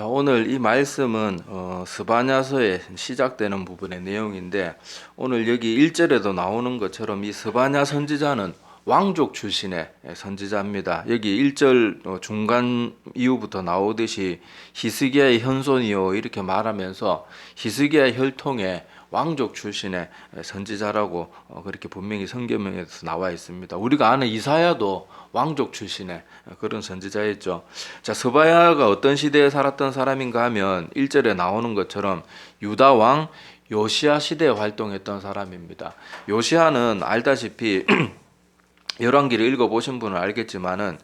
자, 오늘 이 말씀은 스바냐서에 시작되는 부분의 내용인데, 오늘 여기 1절에도 나오는 것처럼 이 스바냐 선지자는 왕족 출신의 선지자입니다. 여기 1절 중간 이후부터 나오듯이 히스기야의 현손이요 이렇게 말하면서 히스기야의 혈통에 왕족 출신의 선지자라고 그렇게 분명히 성경에서 나와 있습니다. 우리가 아는 이사야도 왕족 출신의 그런 선지자였죠. 자, 스바야가 어떤 시대에 살았던 사람인가 하면 1절에 나오는 것처럼 유다 왕 요시야 시대에 활동했던 사람입니다. 요시야는 알다시피 열왕기를 읽어보신 분은 알겠지만은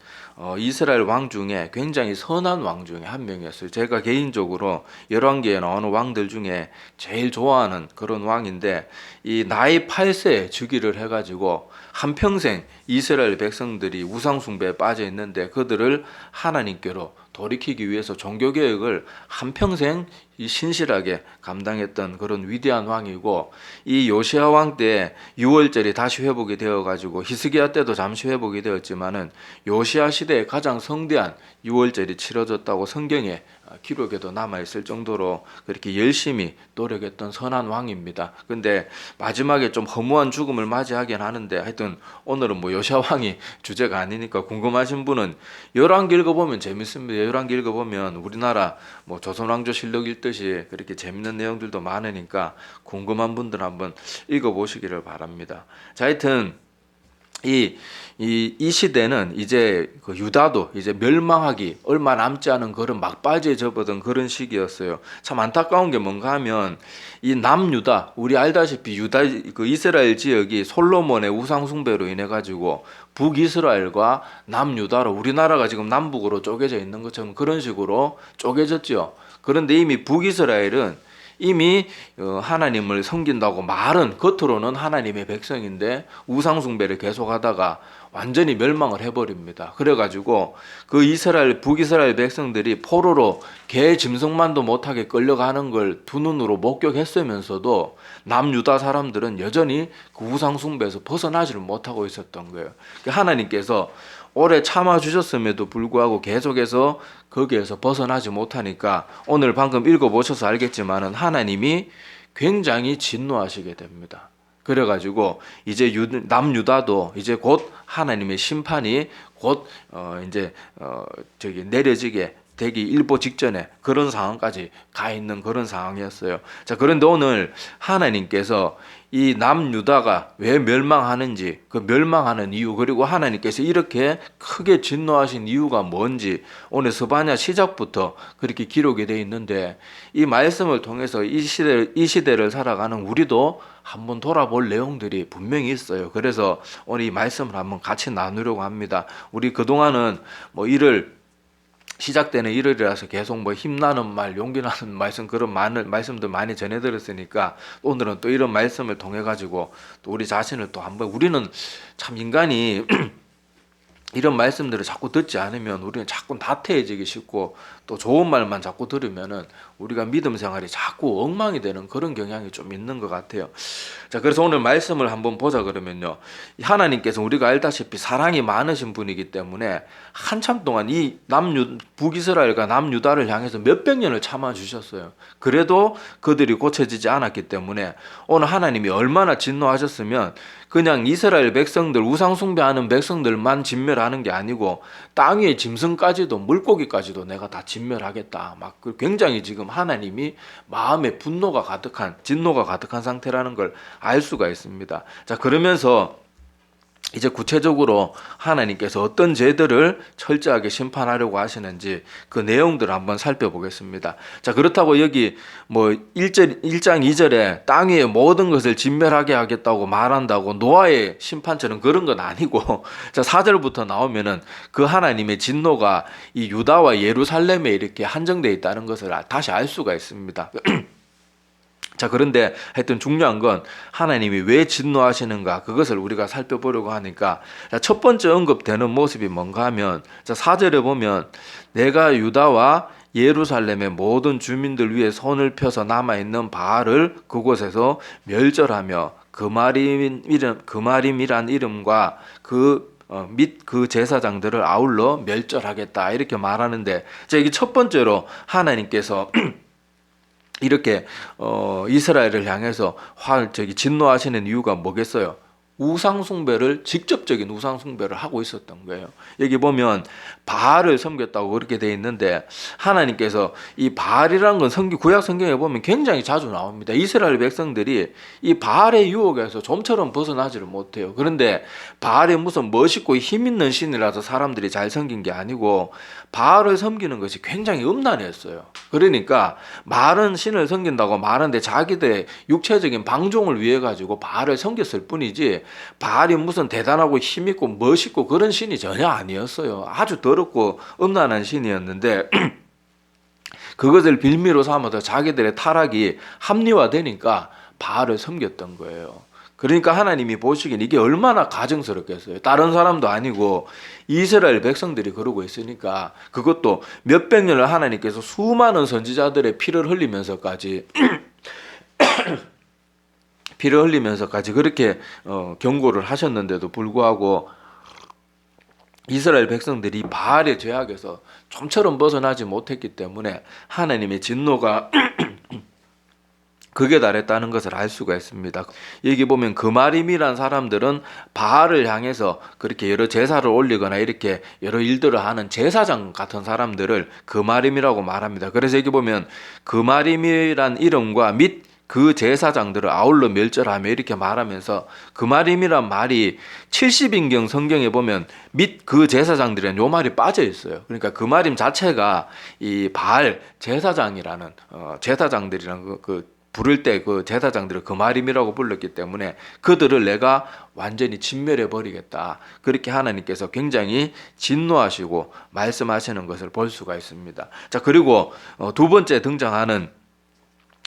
이스라엘 왕 중에 굉장히 선한 왕 중에 한 명이었어요. 제가 개인적으로 열왕기에 나오는 왕들 중에 제일 좋아하는 그런 왕인데, 이 나이 8세에 즉위를 해가지고 한평생 이스라엘 백성들이 우상 숭배에 빠져 있는데 그들을 하나님께로 돌이키기 위해서 종교개혁을 한평생 신실하게 감당했던 그런 위대한 왕이고, 이 요시야 왕 때 6월절이 다시 회복이 되어가지고 히스기야 때도 잠시 회복이 되었지만은 요시야 시대에 가장 성대한 6월절이 치러졌다고 성경에 기록에도 남아있을 정도로 그렇게 열심히 노력했던 선한 왕입니다. 근데 마지막에 좀 허무한 죽음을 맞이하긴 하는데, 하여튼 오늘은 뭐 요시야 왕이 주제가 아니니까 궁금하신 분은 열왕기 읽어보면 재밌습니다. 열왕기 읽어보면 우리나라 뭐 조선왕조실록 읽듯이 그렇게 재밌는 내용들도 많으니까 궁금한 분들 한번 읽어보시기를 바랍니다. 자, 하여튼 이 시대는 이제 그 유다도 이제 멸망하기 얼마 남지 않은 그런 막바지에 접어든 그런 시기였어요. 참 안타까운 게 뭔가 하면 이 남유다, 우리 알다시피 유다 그 이스라엘 지역이 솔로몬의 우상 숭배로 인해 가지고 북이스라엘과 남유다로 우리나라가 지금 남북으로 쪼개져 있는 것처럼 그런 식으로 쪼개졌죠. 그런데 이미 북이스라엘은 이미 하나님을 섬긴다고 말은 겉으로는 하나님의 백성인데 우상 숭배를 계속하다가 완전히 멸망을 해버립니다. 그래가지고 그 이스라엘 북이스라엘 백성들이 포로로 개 짐승만도 못하게 끌려가는 걸 두 눈으로 목격했으면서도 남유다 사람들은 여전히 그 우상 숭배에서 벗어나지를 못하고 있었던 거예요. 하나님께서 오래 참아주셨음에도 불구하고 계속해서 거기에서 벗어나지 못하니까 오늘 방금 읽어보셔서 알겠지만은 하나님이 굉장히 진노하시게 됩니다. 그래가지고 이제 남유다도 이제 곧 하나님의 심판이 곧 이제 저기 내려지게 되기 일보 직전에 그런 상황까지 가 있는 그런 상황이었어요. 자, 그런데 오늘 하나님께서 이 남유다가 왜 멸망하는지, 그 멸망하는 이유, 그리고 하나님께서 이렇게 크게 진노하신 이유가 뭔지 오늘 스바냐 시작부터 그렇게 기록이 되어 있는데, 이 말씀을 통해서 이 시대를 살아가는 우리도 한번 돌아볼 내용들이 분명히 있어요. 그래서 오늘 이 말씀을 한번 같이 나누려고 합니다. 우리 그동안은 뭐 시작되는 1월이라서 계속 뭐 힘나는 말, 용기 나는 말씀, 그런 많은 말씀들 많이 전해드렸으니까 오늘은 또 이런 말씀을 통해 가지고 또 우리 자신을 또 한번, 우리는 참 인간이 이런 말씀들을 자꾸 듣지 않으면 우리는 자꾸 나태해지기 쉽고, 또 좋은 말만 자꾸 들으면은 우리가 믿음 생활이 자꾸 엉망이 되는 그런 경향이 좀 있는 것 같아요. 자, 그래서 오늘 말씀을 한번 보자 그러면요. 하나님께서 우리가 알다시피 사랑이 많으신 분이기 때문에 한참 동안 이 북이스라엘과 남유다를 향해서 몇백 년을 참아주셨어요. 그래도 그들이 고쳐지지 않았기 때문에 오늘 하나님이 얼마나 진노하셨으면 그냥 이스라엘 백성들, 우상 숭배하는 백성들만 진멸하는 게 아니고 땅 위의 짐승까지도, 물고기까지도 내가 다 진멸하겠다. 막 굉장히 지금 하나님이 마음에 분노가 가득한, 진노가 가득한 상태라는 걸 알 수가 있습니다. 자, 그러면서 이제 구체적으로 하나님께서 어떤 죄들을 철저하게 심판하려고 하시는지 그 내용들을 한번 살펴보겠습니다. 자, 그렇다고 여기 뭐 1장 2절에 땅 위의 모든 것을 진멸하게 하겠다고 말한다고 노아의 심판처럼 그런 건 아니고, 자, 4절부터 나오면은 그 하나님의 진노가 이 유다와 예루살렘에 이렇게 한정되어 있다는 것을 다시 알 수가 있습니다. 자, 그런데 하여튼 중요한 건 하나님이 왜 진노하시는가, 그것을 우리가 살펴보려고 하니까, 자, 첫 번째 언급되는 모습이 뭔가 하면, 자, 4절에 보면 내가 유다와 예루살렘의 모든 주민들 위에 손을 펴서 남아있는 바알을 그곳에서 멸절하며 그마림이란 이름과 그 및 그 제사장들을 아울러 멸절하겠다 이렇게 말하는데, 자, 이게 첫 번째로 하나님께서 이렇게 이스라엘을 향해서 진노하시는 이유가 뭐겠어요? 우상 숭배를, 직접적인 우상 숭배를 하고 있었던 거예요. 여기 보면 바알을 섬겼다고 그렇게 돼 있는데, 하나님께서 이 바알이라는 건 구약 성경에 보면 굉장히 자주 나옵니다. 이스라엘 백성들이 이 바알의 유혹에서 좀처럼 벗어나지를 못해요. 그런데 바알이 무슨 멋있고 힘 있는 신이라서 사람들이 잘 섬긴 게 아니고, 바알을 섬기는 것이 굉장히 음란했어요. 그러니까 말은 신을 섬긴다고 말하는데 자기들의 육체적인 방종을 위해 가지고 바알을 섬겼을 뿐이지, 바알이 무슨 대단하고 힘있고 멋있고 그런 신이 전혀 아니었어요. 아주 더럽고 음란한 신이었는데 그것을 빌미로 삼아서 자기들의 타락이 합리화되니까 바알을 섬겼던 거예요. 그러니까 하나님이 보시기엔 이게 얼마나 가증스럽겠어요. 다른 사람도 아니고 이스라엘 백성들이 그러고 있으니까, 그것도 몇백 년을 하나님께서 수많은 선지자들의 피를 흘리면서까지 그렇게 경고를 하셨는데도 불구하고 이스라엘 백성들이 바알의 죄악에서 좀처럼 벗어나지 못했기 때문에 하나님의 진노가 극에 달했다는 것을 알 수가 있습니다. 여기 보면 그마림이란 사람들은 바알을 향해서 그렇게 여러 제사를 올리거나 이렇게 여러 일들을 하는 제사장 같은 사람들을 그마림이라고 말합니다. 그래서 여기 보면 그마림이란 이름과 및 그 제사장들을 아울러 멸절하며 이렇게 말하면서, 그마림이란 말이 70인경 성경에 보면 및 그 제사장들은 요 말이 빠져 있어요. 그러니까 그마림 자체가 이 바알 제사장이라는 제사장들이라는 부를 때 그 제사장들을 그마림이라고 불렀기 때문에 그들을 내가 완전히 진멸해 버리겠다, 그렇게 하나님께서 굉장히 진노하시고 말씀하시는 것을 볼 수가 있습니다. 자, 그리고 두 번째 등장하는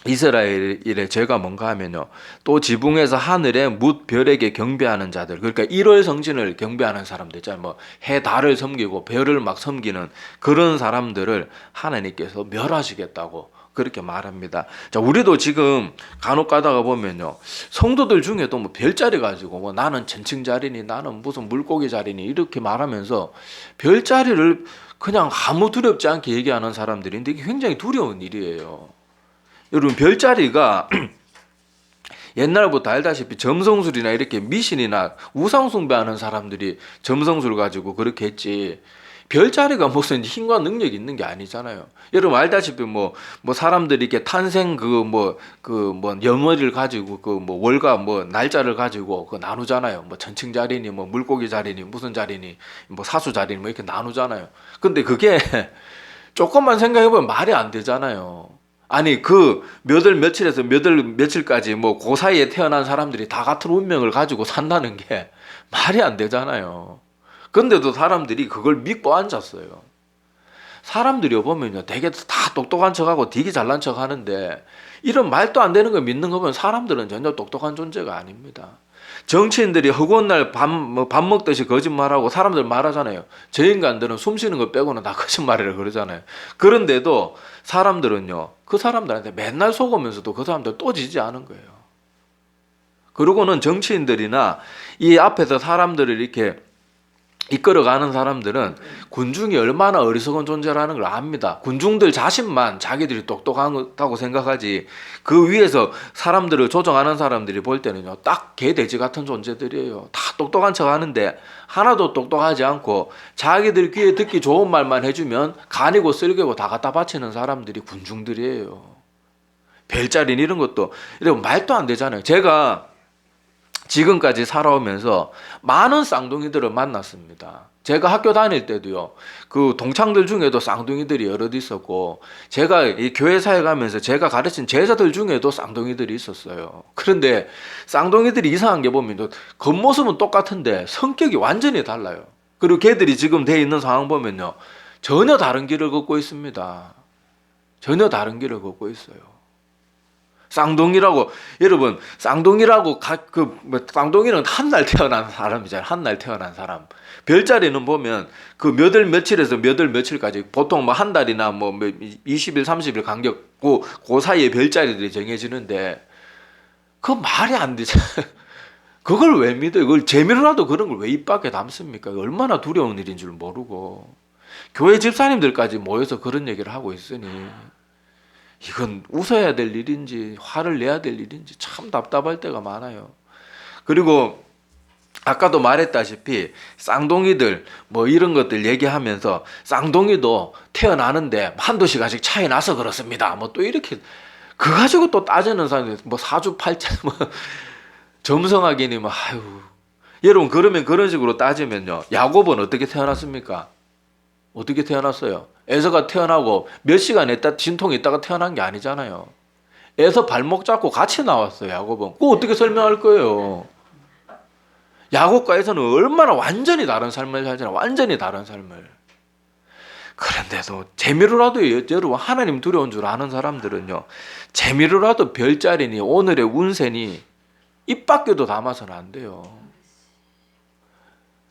이스라엘의 죄가 뭔가 하면요, 또 지붕에서 하늘에 뭇 별에게 경배하는 자들, 그러니까 일월 성신을 경배하는 사람들 있잖아요. 뭐 해 달을 섬기고 별을 막 섬기는 그런 사람들을 하나님께서 멸하시겠다고 그렇게 말합니다. 자, 우리도 지금 간혹 가다가 보면요, 성도들 중에도 뭐 별자리 가지고 뭐 나는 전층자리니 나는 무슨 물고기 자리니 이렇게 말하면서 별자리를 그냥 아무 두렵지 않게 얘기하는 사람들인데, 이게 굉장히 두려운 일이에요. 여러분, 별자리가 옛날부터 알다시피 점성술이나 이렇게 미신이나 우상숭배하는 사람들이 점성술 가지고 그렇게 했지, 별자리가 무슨 힘과 능력이 있는 게 아니잖아요. 여러분 알다시피 뭐 사람들이 이렇게 탄생 연월을 가지고 월과 날짜를 가지고 나누잖아요. 뭐 전층 자리니 뭐 물고기 자리니 무슨 자리니 뭐 사수 자리니 뭐 이렇게 나누잖아요. 근데 그게 조금만 생각해 보면 말이 안 되잖아요. 아니 몇 월 며칠에서 몇 월 며칠까지 그 사이에 태어난 사람들이 다 같은 운명을 가지고 산다는 게 말이 안 되잖아요. 근데도 사람들이 그걸 믿고 앉았어요. 사람들이 보면요, 되게 다 똑똑한 척하고 되게 잘난 척 하는데, 이런 말도 안 되는 거 믿는 거 보면 사람들은 전혀 똑똑한 존재가 아닙니다. 정치인들이 허구한 날 밥 먹듯이 거짓말하고 사람들 말하잖아요. 저 인간들은 숨 쉬는 거 빼고는 다 거짓말이라 그러잖아요. 그런데도 사람들은요, 그 사람들한테 맨날 속으면서도 그 사람들 또 지지 않은 거예요. 그러고는 정치인들이나 이 앞에서 사람들을 이렇게 이끌어가는 사람들은 군중이 얼마나 어리석은 존재라는 걸 압니다. 군중들 자신만 자기들이 똑똑하다고 생각하지, 그 위에서 사람들을 조정하는 사람들이 볼 때는요, 딱 개돼지 같은 존재들이에요. 다 똑똑한 척 하는데 하나도 똑똑하지 않고 자기들 귀에 듣기 좋은 말만 해주면 간이고 쓸개고 다 갖다 바치는 사람들이 군중들이에요. 별자리는 이런 것도 이런 말도 안 되잖아요. 제가 지금까지 살아오면서 많은 쌍둥이들을 만났습니다. 제가 학교 다닐 때도요, 그 동창들 중에도 쌍둥이들이 여럿 있었고, 제가 이 교회사에 가면서 제가 가르친 제자들 중에도 쌍둥이들이 있었어요. 그런데 쌍둥이들이 이상한 게 보면 겉모습은 똑같은데 성격이 완전히 달라요. 그리고 걔들이 지금 돼 있는 상황 보면요, 전혀 다른 길을 걷고 있습니다. 전혀 다른 길을 걷고 있어요. 쌍둥이라고, 여러분, 쌍둥이라고 쌍둥이는 한 날 태어난 사람이잖아요. 한 날 태어난 사람. 별자리는 보면 그 몇 월 며칠에서 몇 월 며칠까지 보통 뭐 한 달이나 뭐 20일, 30일 간격 그 사이에 별자리들이 정해지는데, 그 말이 안 되잖아요. 그걸 왜 믿어요? 그걸 재미로라도 그런 걸 왜 입 밖에 담습니까? 얼마나 두려운 일인 줄 모르고 교회 집사님들까지 모여서 그런 얘기를 하고 있으니 이건 웃어야 될 일인지 화를 내야 될 일인지 참 답답할 때가 많아요. 그리고 아까도 말했다시피 쌍둥이들 뭐 이런 것들 얘기하면서 쌍둥이도 태어나는데 한두 시간씩 차이 나서 그렇습니다. 뭐 또 이렇게 그 가지고 또 따지는 사람들 뭐 사주팔자 뭐 점성하기니 뭐 아유. 여러분 그러면 그런 식으로 따지면요. 야곱은 어떻게 태어났습니까? 어떻게 태어났어요? 에서가 태어나고 몇 시간 있다 진통이 있다가 태어난 게 아니잖아요. 에서 발목 잡고 같이 나왔어요. 야곱은. 그거 어떻게 설명할 거예요? 야곱과 에서는 얼마나 완전히 다른 삶을 살잖아요. 완전히 다른 삶을. 그런데도 재미로라도 여러분 하나님 두려운 줄 아는 사람들은요. 재미로라도 별자리니 오늘의 운세니 입 밖에도 담아서는 안 돼요.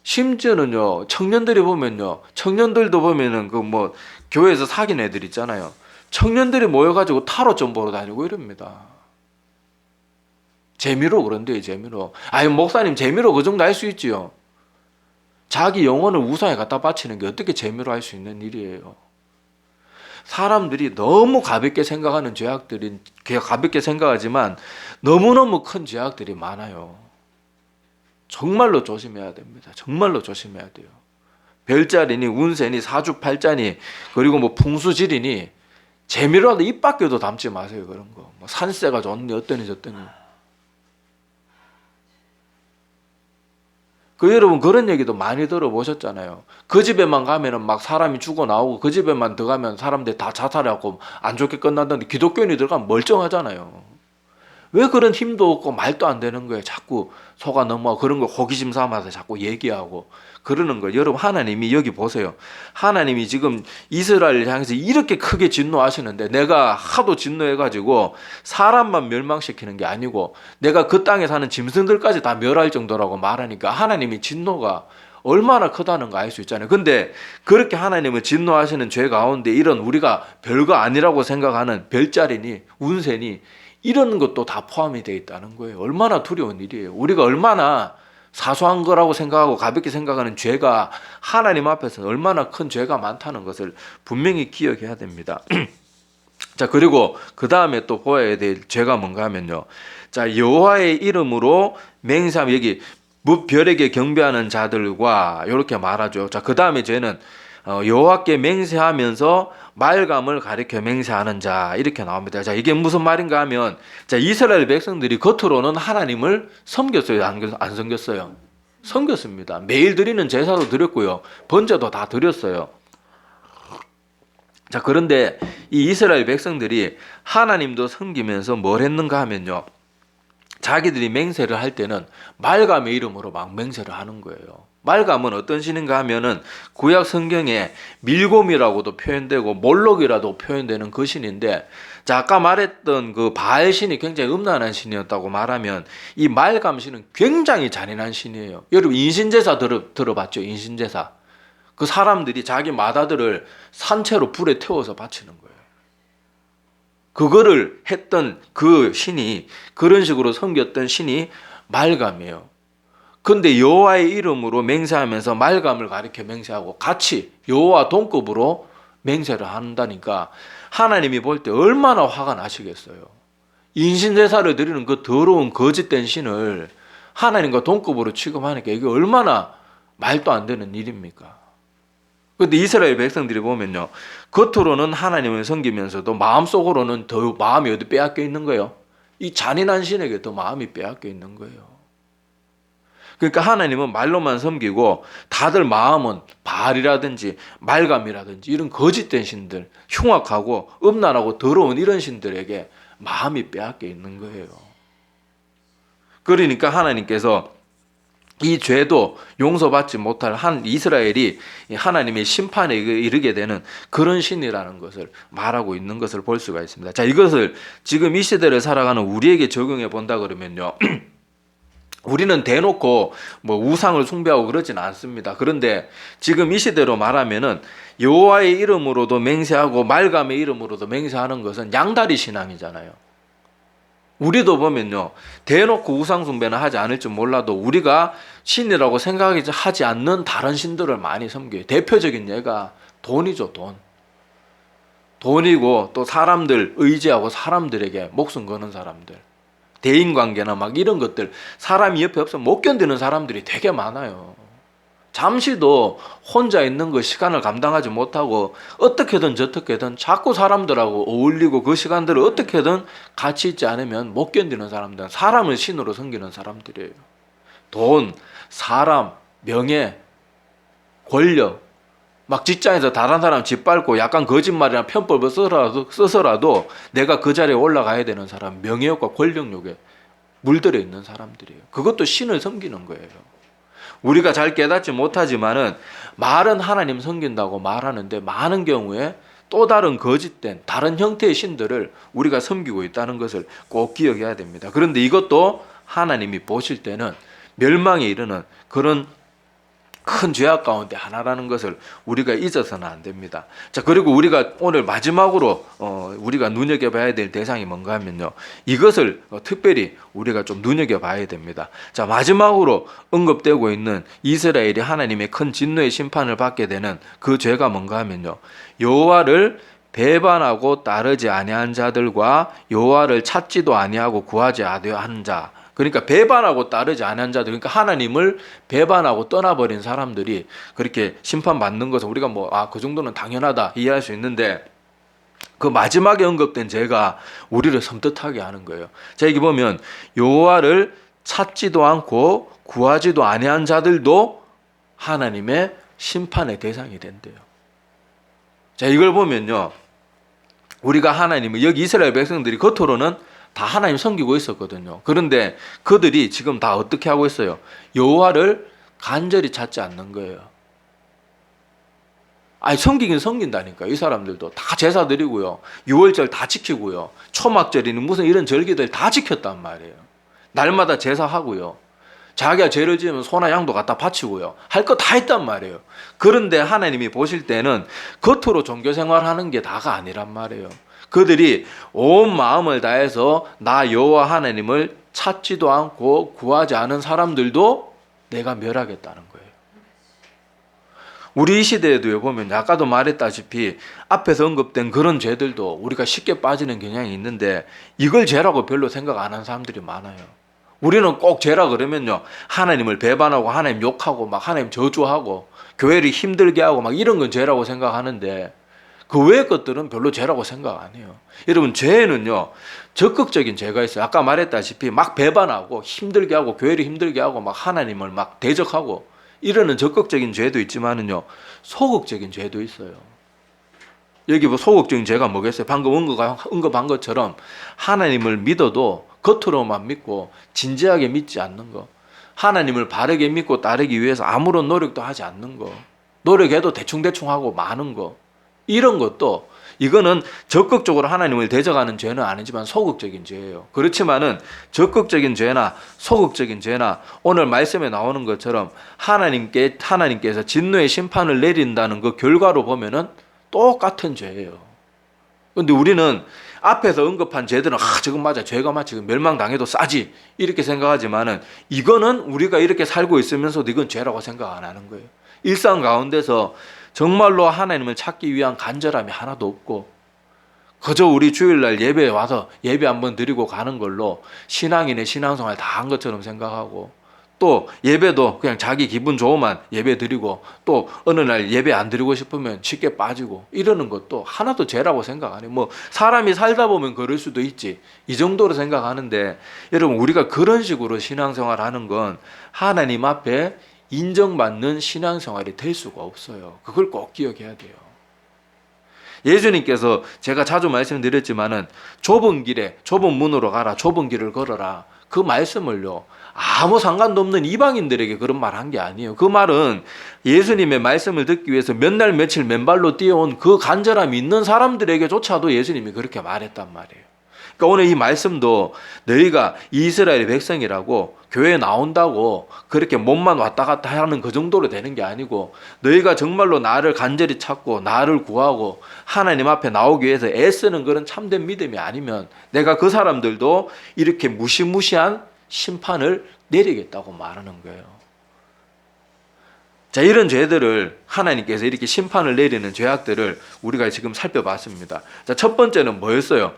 심지어는요. 청년들이 보면요. 청년들도 보면은 그 뭐 교회에서 사귄 애들 있잖아요. 청년들이 모여가지고 타로 좀 보러 다니고 이럽니다. 재미로 그런데요. 재미로. 아유 목사님 재미로 그 정도 할 수 있지요. 자기 영혼을 우상에 갖다 바치는 게 어떻게 재미로 할 수 있는 일이에요. 사람들이 너무 가볍게 생각하는 죄악들이 가볍게 생각하지만 너무너무 큰 죄악들이 많아요. 정말로 조심해야 됩니다. 정말로 조심해야 돼요. 별자리니 운세니 사주팔자니 그리고 뭐 풍수지리니 재미로라도 입 밖에도 담지 마세요. 그런 거. 뭐 산세가 좋니 어떠니 저떠니. 그 여러분 그런 얘기도 많이 들어보셨잖아요. 그 집에만 가면은 막 사람이 죽어 나오고 그 집에만 들어가면 사람들이 다 자살하고 안 좋게 끝난다는데 기독교인이 들어가면 멀쩡하잖아요. 왜 그런 힘도 없고 말도 안 되는 거예요. 자꾸 속아 넘어가고 그런 걸 호기심 삼아서 자꾸 얘기하고 그러는 거예요. 여러분 하나님이 여기 보세요. 하나님이 지금 이스라엘을 향해서 이렇게 크게 진노하시는데 내가 하도 진노해가지고 사람만 멸망시키는 게 아니고 내가 그 땅에 사는 짐승들까지 다 멸할 정도라고 말하니까 하나님이 진노가 얼마나 크다는 거 알 수 있잖아요. 근데 그렇게 하나님을 진노하시는 죄 가운데 이런 우리가 별거 아니라고 생각하는 별자리니 운세니 이런 것도 다 포함이 되어 있다는 거예요. 얼마나 두려운 일이에요. 우리가 얼마나 사소한 거라고 생각하고 가볍게 생각하는 죄가 하나님 앞에서는 얼마나 큰 죄가 많다는 것을 분명히 기억해야 됩니다. 자, 그리고 그 다음에 또 보아야 될 죄가 뭔가 하면요. 자, 여호와의 이름으로 맹세하면 여기 무별에게 경배하는 자들과 이렇게 말하죠. 자, 그 다음에 죄는 여호와께 맹세하면서 말감을 가리켜 맹세하는 자 이렇게 나옵니다. 자, 이게 무슨 말인가 하면 자, 이스라엘 백성들이 겉으로는 하나님을 섬겼어요. 안 섬겼어요? 섬겼습니다. 매일 드리는 제사도 드렸고요. 번제도 다 드렸어요. 자, 그런데 이 이스라엘 백성들이 하나님도 섬기면서 뭘 했는가 하면요. 자기들이 맹세를 할 때는 말감의 이름으로 막 맹세를 하는 거예요. 말감은 어떤 신인가 하면은 구약 성경에 밀곰이라고도 표현되고 몰록이라도 표현되는 그 신인데, 자, 아까 말했던 그 바알 신이 굉장히 음란한 신이었다고 말하면 이 말감 신은 굉장히 잔인한 신이에요. 여러분 인신제사 들어봤죠? 인신제사. 그 사람들이 자기 맏아들을 산채로 불에 태워서 바치는 거예요. 그거를 했던 그 신이 그런 식으로 섬겼던 신이 말감이에요. 근데 여호와의 이름으로 맹세하면서 말감을 가리켜 맹세하고 같이 여호와 동급으로 맹세를 한다니까 하나님이 볼 때 얼마나 화가 나시겠어요. 인신제사를 드리는 그 더러운 거짓된 신을 하나님과 동급으로 취급하니까 이게 얼마나 말도 안 되는 일입니까? 근데 이스라엘 백성들이 보면요, 겉으로는 하나님을 섬기면서도 마음속으로는 더 마음이 어디 빼앗겨 있는 거예요? 이 잔인한 신에게 더 마음이 빼앗겨 있는 거예요. 그러니까 하나님은 말로만 섬기고 다들 마음은 바알이라든지 말감이라든지 이런 거짓된 신들, 흉악하고 음란하고 더러운 이런 신들에게 마음이 빼앗겨 있는 거예요. 그러니까 하나님께서 이 죄도 용서받지 못할 한 이스라엘이 하나님의 심판에 이르게 되는 그런 신이라는 것을 말하고 있는 것을 볼 수가 있습니다. 자, 이것을 지금 이 시대를 살아가는 우리에게 적용해 본다 그러면요. 우리는 대놓고 뭐 우상을 숭배하고 그러진 않습니다. 그런데 지금 이 시대로 말하면은 여호와의 이름으로도 맹세하고 말감의 이름으로도 맹세하는 것은 양다리 신앙이잖아요. 우리도 보면요, 대놓고 우상숭배는 하지 않을지 몰라도 우리가 신이라고 생각하지 않는 다른 신들을 많이 섬겨요. 대표적인 예가 돈이죠, 돈. 돈이고 또 사람들 의지하고 사람들에게 목숨 거는 사람들. 대인관계나 막 이런 것들, 사람이 옆에 없으면 못 견디는 사람들이 되게 많아요. 잠시도 혼자 있는 그 시간을 감당하지 못하고 어떻게든 저떻게든 자꾸 사람들하고 어울리고 그 시간들을 어떻게든 같이 있지 않으면 못 견디는 사람들은 사람을 신으로 섬기는 사람들이에요. 돈, 사람, 명예, 권력, 막 직장에서 다른 사람 짓밟고 약간 거짓말이나 편법을 써서라도 내가 그 자리에 올라가야 되는 사람, 명예욕과 권력욕에 물들어 있는 사람들이에요. 그것도 신을 섬기는 거예요. 우리가 잘 깨닫지 못하지만은 말은 하나님 섬긴다고 말하는데 많은 경우에 또 다른 거짓된 다른 형태의 신들을 우리가 섬기고 있다는 것을 꼭 기억해야 됩니다. 그런데 이것도 하나님이 보실 때는 멸망에 이르는 그런 큰 죄악 가운데 하나라는 것을 우리가 잊어서는 안 됩니다. 자, 그리고 우리가 오늘 마지막으로 우리가 눈여겨봐야 될 대상이 뭔가 하면요, 이것을 특별히 우리가 좀 눈여겨봐야 됩니다. 자, 마지막으로 언급되고 있는 이스라엘이 하나님의 큰 진노의 심판을 받게 되는 그 죄가 뭔가 하면요, 여호와를 배반하고 따르지 아니한 자들과 여호와를 찾지도 아니하고 구하지 아니한 자. 그러니까 배반하고 따르지 않은 자들, 그러니까 하나님을 배반하고 떠나버린 사람들이 그렇게 심판받는 것은 우리가 그 정도는 당연하다 이해할 수 있는데, 그 마지막에 언급된 죄가 우리를 섬뜩하게 하는 거예요. 자, 여기 보면 여호와를 찾지도 않고 구하지도 아니한 자들도 하나님의 심판의 대상이 된대요. 자, 이걸 보면요, 우리가 하나님을, 여기 이스라엘 백성들이 겉으로는 다 하나님 섬기고 있었거든요. 그런데 그들이 지금 다 어떻게 하고 있어요? 여호와를 간절히 찾지 않는 거예요. 아니, 섬기긴 섬긴다니까. 이 사람들도 다 제사 드리고요, 유월절 다 지키고요, 초막절이니 무슨 이런 절기들 다 지켰단 말이에요. 날마다 제사하고요, 자기가 죄를 지으면 소나 양도 갖다 바치고요, 할 거 다 했단 말이에요. 그런데 하나님이 보실 때는 겉으로 종교생활하는 게 다가 아니란 말이에요. 그들이 온 마음을 다해서 나 여호와 하나님을 찾지도 않고 구하지 않은 사람들도 내가 멸하겠다는 거예요. 우리 이 시대에도 보면 아까도 말했다시피 앞에서 언급된 그런 죄들도 우리가 쉽게 빠지는 경향이 있는데 이걸 죄라고 별로 생각 안 하는 사람들이 많아요. 우리는 꼭 죄라 그러면요, 하나님을 배반하고 하나님 욕하고 막 하나님 저주하고 교회를 힘들게 하고 막 이런 건 죄라고 생각하는데 그 외의 것들은 별로 죄라고 생각 안 해요. 여러분, 죄에는요, 적극적인 죄가 있어요. 아까 말했다시피 막 배반하고 힘들게 하고 교회를 힘들게 하고 막 하나님을 막 대적하고 이러는 적극적인 죄도 있지만은요, 소극적인 죄도 있어요. 여기 소극적인 죄가 뭐겠어요? 방금 언급한 것처럼 하나님을 믿어도 겉으로만 믿고 진지하게 믿지 않는 거, 하나님을 바르게 믿고 따르기 위해서 아무런 노력도 하지 않는 거, 노력해도 대충대충 하고 마는 거, 이런 것도 이거는 적극적으로 하나님을 대적하는 죄는 아니지만 소극적인 죄예요. 그렇지만은 적극적인 죄나 소극적인 죄나 오늘 말씀에 나오는 것처럼 하나님께서 진노의 심판을 내린다는 그 결과로 보면은 똑같은 죄예요. 그런데 우리는 앞에서 언급한 죄들은 저건 맞아, 죄가 맞지, 멸망당해도 싸지 이렇게 생각하지만은 이거는 우리가 이렇게 살고 있으면서도 이건 죄라고 생각 안 하는 거예요. 일상 가운데서 정말로 하나님을 찾기 위한 간절함이 하나도 없고 그저 우리 주일날 예배에 와서 예배 한번 드리고 가는 걸로 신앙인의 신앙생활 다 한 것처럼 생각하고, 또 예배도 그냥 자기 기분 좋으면 예배 드리고 또 어느 날 예배 안 드리고 싶으면 쉽게 빠지고 이러는 것도 하나도 죄라고 생각 안 해요. 사람이 살다 보면 그럴 수도 있지, 이 정도로 생각하는데, 여러분, 우리가 그런 식으로 신앙생활 하는 건 하나님 앞에 인정받는 신앙생활이 될 수가 없어요. 그걸 꼭 기억해야 돼요. 예수님께서 제가 자주 말씀드렸지만은 좁은 길에 좁은 문으로 가라, 좁은 길을 걸어라, 그 말씀을요, 아무 상관도 없는 이방인들에게 그런 말 한 게 아니에요. 그 말은 예수님의 말씀을 듣기 위해서 몇 날 며칠 맨발로 뛰어온 그 간절함이 있는 사람들에게조차도 예수님이 그렇게 말했단 말이에요. 그러니까 오늘 이 말씀도 너희가 이스라엘 백성이라고 교회에 나온다고 그렇게 몸만 왔다 갔다 하는 그 정도로 되는 게 아니고, 너희가 정말로 나를 간절히 찾고 나를 구하고 하나님 앞에 나오기 위해서 애쓰는 그런 참된 믿음이 아니면 내가 그 사람들도 이렇게 무시무시한 심판을 내리겠다고 말하는 거예요. 자, 이런 죄들을 하나님께서 이렇게 심판을 내리는 죄악들을 우리가 지금 살펴봤습니다. 자, 첫 번째는 뭐였어요?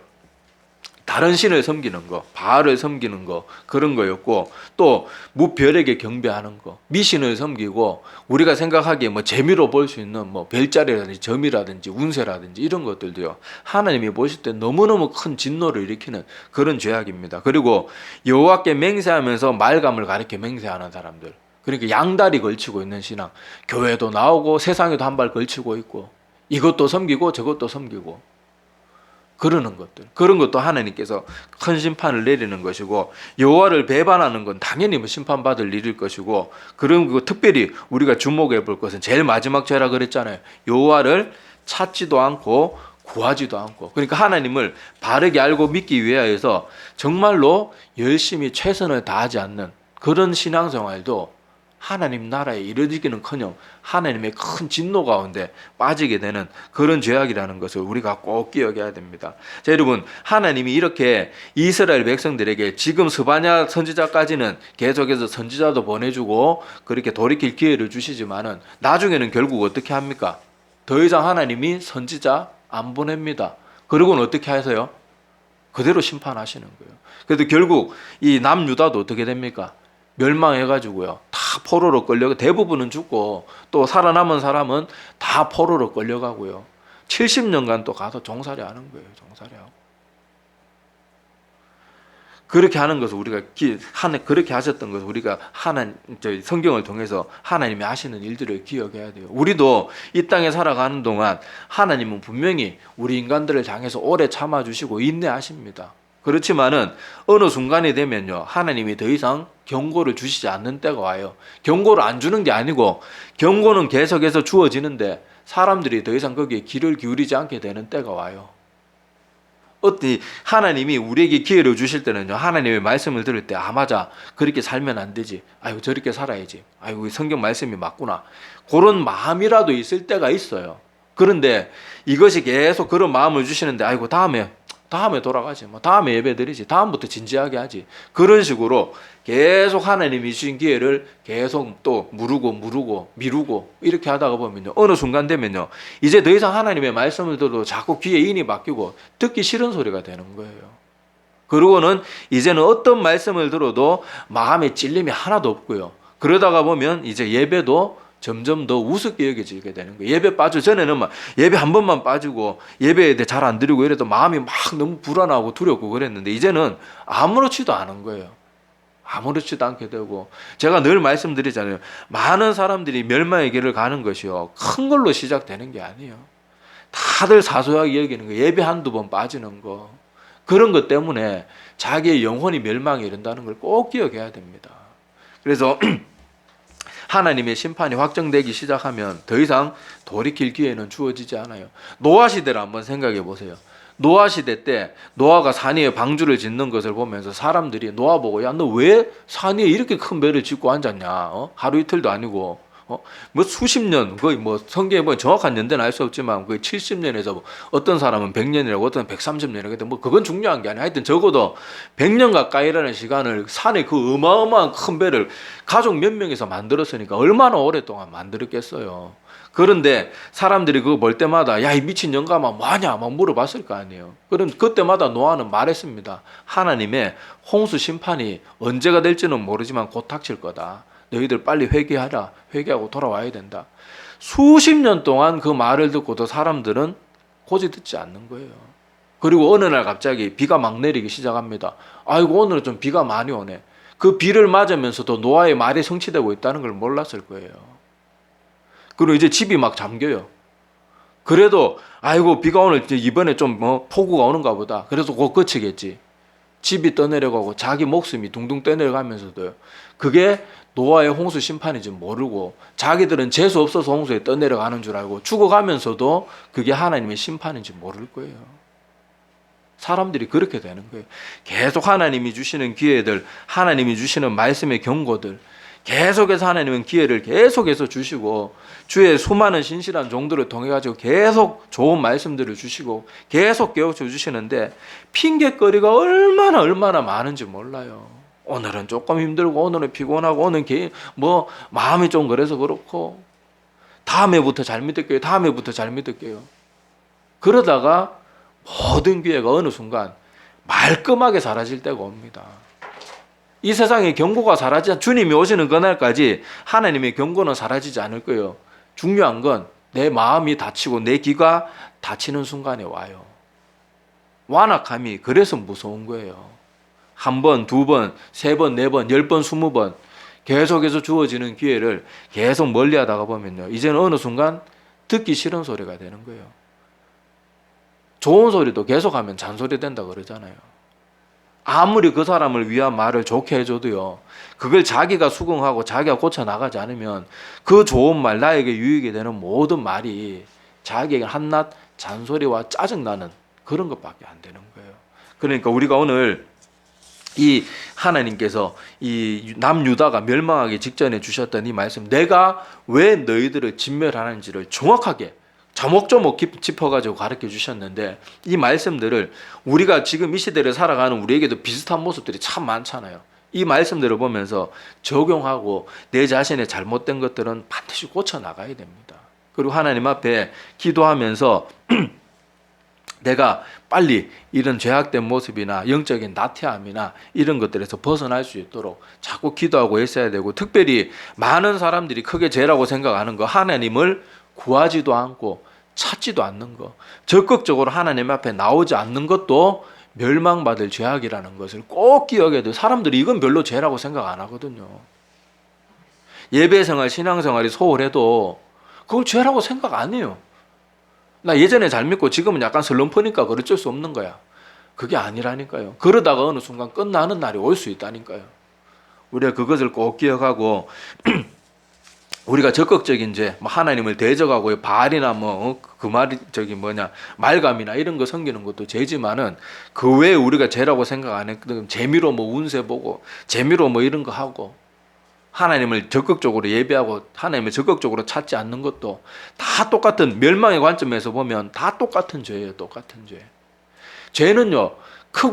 다른 신을 섬기는 거, 바알을 섬기는 거, 그런 거였고, 또 무별에게 경배하는 거, 미신을 섬기고 우리가 생각하기에 뭐 재미로 볼 수 있는 뭐 별자리라든지 점이라든지 운세라든지 이런 것들도요, 하나님이 보실 때 너무너무 큰 진노를 일으키는 그런 죄악입니다. 그리고 여호와께 맹세하면서 말감을 가리켜 맹세하는 사람들, 그러니까 양다리 걸치고 있는 신앙, 교회도 나오고 세상에도 한 발 걸치고 있고 이것도 섬기고 저것도 섬기고 그러는 것들, 그런 것도 하나님께서 큰 심판을 내리는 것이고, 여호와를 배반하는 건 당연히 뭐 심판받을 일일 것이고, 그런 거 특별히 우리가 주목해 볼 것은 제일 마지막 죄라 그랬잖아요. 여호와를 찾지도 않고 구하지도 않고, 그러니까 하나님을 바르게 알고 믿기 위하여서 정말로 열심히 최선을 다하지 않는 그런 신앙생활도 하나님 나라에 이르기는커녕 하나님의 큰 진노 가운데 빠지게 되는 그런 죄악이라는 것을 우리가 꼭 기억해야 됩니다. 자, 여러분, 하나님이 이렇게 이스라엘 백성들에게 지금 스바냐 선지자까지는 계속해서 선지자도 보내주고 그렇게 돌이킬 기회를 주시지만은 나중에는 결국 어떻게 합니까? 더 이상 하나님이 선지자 안 보냅니다. 그러고는 어떻게 하세요? 그대로 심판하시는 거예요. 그래도 결국 이 남유다도 어떻게 됩니까? 멸망해가지고요, 다 포로로 끌려, 대부분은 죽고 또 살아남은 사람은 다 포로로 끌려가고요, 70년간 또 가서 종살이 하는 거예요. 종살이하고. 그렇게 하는 것을 우리가 그렇게 하셨던 것을 우리가 성경을 통해서 하나님이 하시는 일들을 기억해야 돼요. 우리도 이 땅에 살아가는 동안 하나님은 분명히 우리 인간들을 향해서 오래 참아주시고 인내하십니다. 그렇지만은 어느 순간이 되면요, 하나님이 더 이상 경고를 주시지 않는 때가 와요. 경고를 안 주는 게 아니고 경고는 계속해서 주어지는데 사람들이 더 이상 거기에 귀를 기울이지 않게 되는 때가 와요. 어떻게 하나님이 우리에게 기회를 주실 때는요, 하나님의 말씀을 들을 때, 아 맞아, 그렇게 살면 안 되지, 아이고 저렇게 살아야지, 아이고 성경 말씀이 맞구나, 그런 마음이라도 있을 때가 있어요. 그런데 이것이 계속 그런 마음을 주시는데, 아이고 다음에 돌아가지, 뭐 다음에 예배 드리지, 다음부터 진지하게 하지, 그런 식으로 계속 하나님이 주신 기회를 계속 또 미루고 이렇게 하다가 보면요, 어느 순간 되면요, 이제 더 이상 하나님의 말씀을 들어도 자꾸 귀에 인이 바뀌고 듣기 싫은 소리가 되는 거예요. 그러고는 이제는 어떤 말씀을 들어도 마음에 찔림이 하나도 없고요, 그러다가 보면 이제 예배도 점점 더 우습게 여겨지게 되는 거예요. 예배 전에는 막 예배 한 번만 빠지고 예배에 대해 잘 안 드리고 이래도 마음이 막 너무 불안하고 두렵고 그랬는데, 이제는 아무렇지도 않은 거예요. 아무렇지도 않게 되고, 제가 늘 말씀드리잖아요. 많은 사람들이 멸망의 길을 가는 것이요, 큰 걸로 시작되는 게 아니에요. 다들 사소하게 여기는 거, 예배 한두 번 빠지는 거, 그런 것 때문에 자기의 영혼이 멸망에 이른다는 걸 꼭 기억해야 됩니다. 그래서 하나님의 심판이 확정되기 시작하면 더 이상 돌이킬 기회는 주어지지 않아요. 노아 시대를 한번 생각해 보세요. 노아 시대 때 노아가 산 위에 방주를 짓는 것을 보면서 사람들이 노아 보고, 야 너 왜 산 위에 이렇게 큰 배를 짓고 앉았냐, 하루 이틀도 아니고 뭐 수십 년, 거의 뭐 성경에 뭐 정확한 연대는 알 수 없지만 거의 70년에서 뭐 어떤 사람은 100년이라고 어떤 130년이라고, 뭐 그건 중요한 게 아니야. 하여튼 적어도 100년 가까이라는 시간을 산에 그 어마어마한 큰 배를 가족 몇 명이서 만들었으니까 얼마나 오랫동안 만들었겠어요. 그런데 사람들이 그거 볼 때마다, 야 이 미친 영감아 뭐하냐 막 물어봤을 거 아니에요. 그럼 그때마다 노아는 말했습니다. 하나님의 홍수 심판이 언제가 될지는 모르지만 곧 닥칠 거다. 너희들 빨리 회개하라. 회개하고 돌아와야 된다. 수십 년 동안 그 말을 듣고도 사람들은 고지 듣지 않는 거예요. 그리고 어느 날 갑자기 비가 막 내리기 시작합니다. 아이고 오늘은 좀 비가 많이 오네. 그 비를 맞으면서도 노아의 말이 성취되고 있다는 걸 몰랐을 거예요. 그리고 이제 집이 막 잠겨요. 그래도 아이고 비가 오늘 이번에 좀 폭우가 오는가 보다. 그래서 곧 그치겠지. 집이 떠내려가고 자기 목숨이 둥둥 떠내려가면서도요, 그게 노아의 홍수 심판인지 모르고 자기들은 재수 없어서 홍수에 떠내려가는 줄 알고 죽어가면서도 그게 하나님의 심판인지 모를 거예요. 사람들이 그렇게 되는 거예요. 계속 하나님이 주시는 기회들, 하나님이 주시는 말씀의 경고들, 계속해서 하나님은 기회를 계속해서 주시고 주의 수많은 신실한 종들을 통해 가지고 계속 좋은 말씀들을 주시고 계속 깨우쳐 주시는데 핑계거리가 얼마나 많은지 몰라요. 오늘은 조금 힘들고 오늘은 피곤하고 오늘은 뭐 마음이 좀 그래서 그렇고 다음에부터 잘 믿을게요. 다음에부터 잘 믿을게요. 그러다가 모든 기회가 어느 순간 말끔하게 사라질 때가 옵니다. 이 세상에 경고가 주님이 오시는 그날까지 하나님의 경고는 사라지지 않을 거예요. 중요한 건 내 마음이 다치고 내 귀가 다치는 순간에 와요. 완악함이 그래서 무서운 거예요. 한 번, 두 번, 세 번, 네 번, 10번, 20번 계속해서 주어지는 기회를 계속 멀리 하다가 보면요. 이제는 어느 순간 듣기 싫은 소리가 되는 거예요. 좋은 소리도 계속하면 잔소리 된다 그러잖아요. 아무리 그 사람을 위한 말을 좋게 해줘도요, 그걸 자기가 수긍하고 자기가 고쳐나가지 않으면 그 좋은 말, 나에게 유익이 되는 모든 말이 자기에게 한낱 잔소리와 짜증나는 그런 것밖에 안 되는 거예요. 그러니까 우리가 오늘 이 하나님께서 이 남유다가 멸망하기 직전에 주셨던 이 말씀, 내가 왜 너희들을 진멸하는지를 정확하게 조목조목 짚어가지고 가르쳐 주셨는데, 이 말씀들을 우리가 지금 이 시대를 살아가는 우리에게도 비슷한 모습들이 참 많잖아요. 이 말씀들을 보면서 적용하고 내 자신의 잘못된 것들은 반드시 고쳐나가야 됩니다. 그리고 하나님 앞에 기도하면서 내가 빨리 이런 죄악된 모습이나 영적인 나태함이나 이런 것들에서 벗어날 수 있도록 자꾸 기도하고 있어야 되고, 특별히 많은 사람들이 크게 죄라고 생각하는 거, 하나님을 구하지도 않고 찾지도 않는 거, 적극적으로 하나님 앞에 나오지 않는 것도 멸망받을 죄악이라는 것을 꼭 기억해야 돼요. 사람들이 이건 별로 죄라고 생각 안 하거든요. 예배생활, 신앙생활이 소홀해도 그걸 죄라고 생각 안 해요. 나 예전에 잘 믿고 지금은 약간 슬럼프니까 어쩔 수 없는 거야. 그게 아니라니까요. 그러다가 어느 순간 끝나는 날이 올 수 있다니까요. 우리가 그것을 꼭 기억하고 우리가 적극적인 죄, 하나님을 대적하고 바알이나 그 말이 말감이나 이런 거 섬기는 것도 죄지만은 그 외에 우리가 죄라고 생각 안 했거든. 재미로 운세 보고 재미로 이런 거 하고 하나님을 적극적으로 예배하고 하나님을 적극적으로 찾지 않는 것도 다 똑같은, 멸망의 관점에서 보면 다 똑같은 죄예요. 똑같은 죄. 죄는요,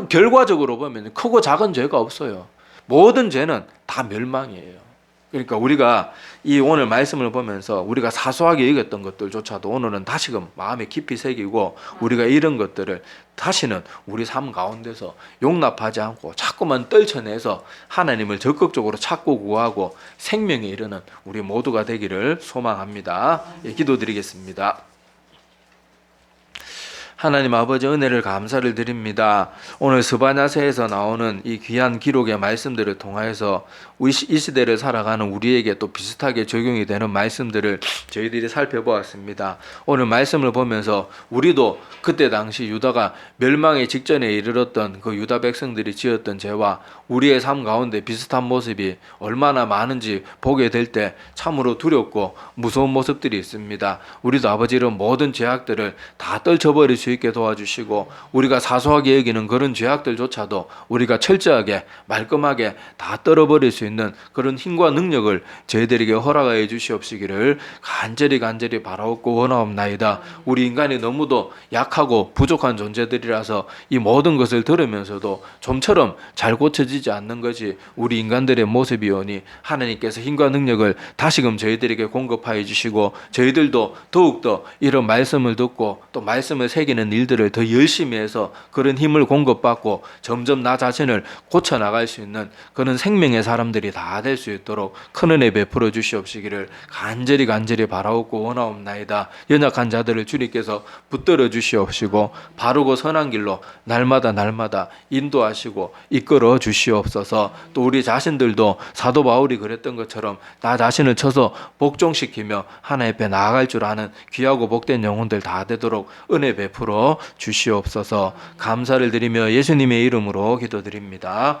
결과적으로 보면 크고 작은 죄가 없어요. 모든 죄는 다 멸망이에요. 그러니까 우리가 이 오늘 말씀을 보면서 우리가 사소하게 여겼던 것들조차도 오늘은 다시금 마음에 깊이 새기고 우리가 이런 것들을 다시는 우리 삶 가운데서 용납하지 않고 자꾸만 떨쳐내서 하나님을 적극적으로 찾고 구하고 생명에 이르는 우리 모두가 되기를 소망합니다. 기도드리겠습니다. 하나님 아버지, 은혜를 감사를 드립니다. 오늘 스바냐서에서 나오는 이 귀한 기록의 말씀들을 통하여서 이 시대를 살아가는 우리에게 또 비슷하게 적용이 되는 말씀들을 저희들이 살펴보았습니다. 오늘 말씀을 보면서 우리도 그때 당시 유다가 멸망의 직전에 이르렀던 그 유다 백성들이 지었던 죄와 우리의 삶 가운데 비슷한 모습이 얼마나 많은지 보게 될 때 참으로 두렵고 무서운 모습들이 있습니다. 우리도 아버지 이런 모든 죄악들을 다 떨쳐버릴 수 있게 도와주시고, 우리가 사소하게 여기는 그런 죄악들조차도 우리가 철저하게 말끔하게 다 떨어버릴 수 있는 그런 힘과 능력을 저희들에게 허락하여 주시옵시기를 간절히 바라옵고 원하옵나이다. 우리 인간이 너무도 약하고 부족한 존재들이라서 이 모든 것을 들으면서도 좀처럼 잘 고쳐지지 않는 것이 우리 인간들의 모습이오니, 하나님께서 힘과 능력을 다시금 저희들에게 공급하여 주시고, 저희들도 더욱더 이런 말씀을 듣고 또 말씀을 새기는 일들을 더 열심히 해서 그런 힘을 공급받고 점점 나 자신을 고쳐나갈 수 있는 그런 생명의 사람들이 다 될 수 있도록 큰 은혜 베풀어 주시옵시기를 간절히 바라옵고 원하옵나이다. 연약한 자들을 주님께서 붙들어 주시옵시고 바르고 선한 길로 날마다 인도하시고 이끌어 주시옵소서. 또 우리 자신들도 사도 바울이 그랬던 것처럼 나 자신을 쳐서 복종시키며 하나님 앞에 나아갈 줄 아는 귀하고 복된 영혼들 다 되도록 은혜 베풀어 주시옵소서. 감사를 드리며 예수님의 이름으로 기도드립니다.